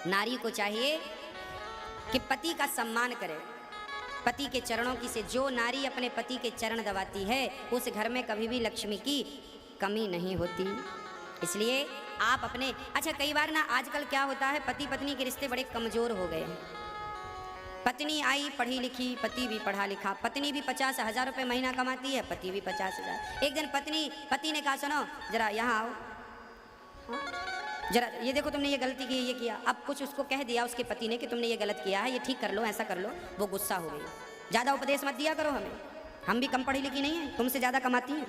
नारी को चाहिए कि पति का सम्मान करे, पति के चरणों की से जो नारी अपने पति के चरण दबाती है उस घर में कभी भी लक्ष्मी की कमी नहीं होती। इसलिए आप अपने कई बार ना आजकल क्या होता है, पति पत्नी के रिश्ते बड़े कमज़ोर हो गए हैं। पत्नी आई पढ़ी लिखी, पति भी पढ़ा लिखा, पत्नी भी 50,000 रुपये महीना कमाती है, पति भी 50,000। एक दिन पति ने कहा सुनो जरा यहाँ आओ, जरा ये देखो तुमने ये गलती की, ये किया। अब कुछ उसको कह दिया उसके पति ने कि तुमने ये गलत किया है, ये ठीक कर लो, ऐसा कर लो। वो गुस्सा हो गई। ज़्यादा उपदेश मत दिया करो हमें, हम भी कम पढ़ी लिखी नहीं है, तुमसे ज़्यादा कमाती हैं।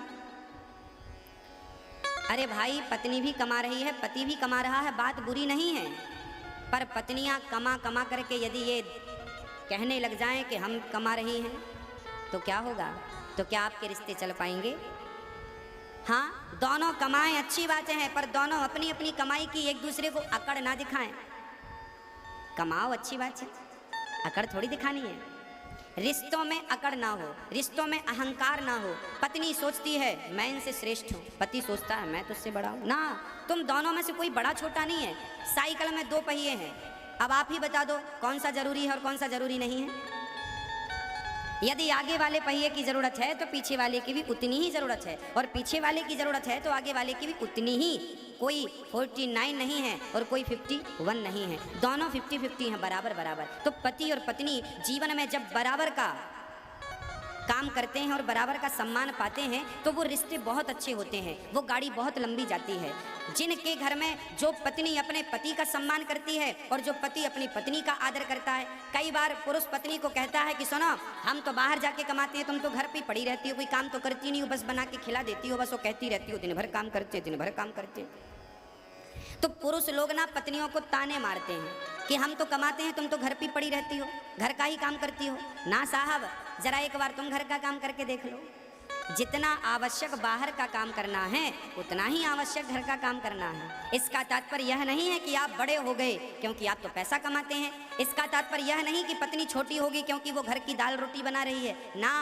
अरे भाई, पत्नी भी कमा रही है, पति भी कमा रहा है, बात बुरी नहीं है। पर पत्नियां कमा कमा करके यदि ये कहने लग जाएं कि हम कमा रही हैं तो क्या होगा? तो क्या आपके रिश्ते चल पाएंगे? हाँ, दोनों कमाएं अच्छी बातें हैं, पर दोनों अपनी अपनी कमाई की एक दूसरे को अकड़ ना दिखाएं। कमाओ अच्छी बात है, अकड़ थोड़ी दिखानी है। रिश्तों में अकड़ ना हो, रिश्तों में अहंकार ना हो। पत्नी सोचती है मैं इनसे श्रेष्ठ हूँ, पति सोचता है मैं तुझसे बड़ा हूँ। ना, तुम दोनों में से कोई बड़ा छोटा नहीं है। साइकिल में 2 पहिए हैं, अब आप ही बता दो कौन सा जरूरी है और कौन सा जरूरी नहीं है। यदि आगे वाले पहिए की ज़रूरत है तो पीछे वाले की भी उतनी ही ज़रूरत है, और पीछे वाले की ज़रूरत है तो आगे वाले की भी उतनी ही। कोई 49 नहीं है और कोई 51 नहीं है, दोनों 50-50 हैं, बराबर बराबर। तो पति और पत्नी जीवन में जब बराबर का काम करते हैं और बराबर का सम्मान पाते हैं तो वो रिश्ते बहुत अच्छे होते हैं, वो गाड़ी बहुत लंबी जाती है। जिनके घर में जो पत्नी अपने पति का सम्मान करती है और जो पति अपनी पत्नी का आदर करता है। कई बार पुरुष पत्नी को कहता है कि सुनो, हम तो बाहर जाके कमाते हैं, तुम तो घर पे पड़ी रहती हो, कोई काम तो करती नहीं हो, बस बना के खिला देती हो, बस वो कहती रहती हो दिन भर काम करते, दिन भर काम करते। तो पुरुष लोग ना पत्नियों को ताने मारते हैं कि हम तो कमाते हैं, तुम तो घर पे पड़ी रहती हो, घर का ही काम करती हो। ना साहब, जरा एक बार तुम घर का काम करके देख लो। जितना आवश्यक बाहर का काम करना है उतना ही आवश्यक घर का काम करना है। इसका तात्पर्य यह नहीं है कि आप बड़े हो गए क्योंकि आप तो पैसा कमाते हैं। इसका तात्पर्य यह नहीं कि पत्नी छोटी होगी क्योंकि वो घर की दाल रोटी बना रही है। ना,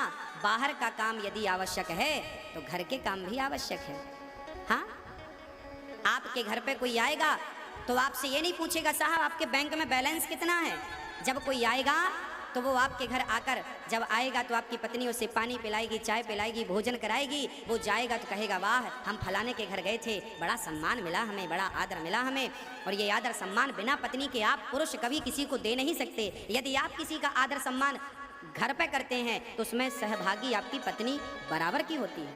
बाहर का काम यदि आवश्यक है तो घर के काम भी आवश्यक है। हाँ, आपके घर पे कोई आएगा तो आपसे ये नहीं पूछेगा साहब आपके बैंक में बैलेंस कितना है। जब कोई आएगा तो वो आपके घर आकर जब आएगा तो आपकी पत्नी उसे पानी पिलाएगी, चाय पिलाएगी, भोजन कराएगी। वो जाएगा तो कहेगा वाह, हम फलाने के घर गए थे, बड़ा सम्मान मिला हमें, बड़ा आदर मिला हमें। और ये आदर सम्मान बिना पत्नी के आप पुरुष कभी किसी को दे नहीं सकते। यदि आप किसी का आदर सम्मान घर पे करते हैं तो उसमें सहभागी आपकी पत्नी बराबर की होती है।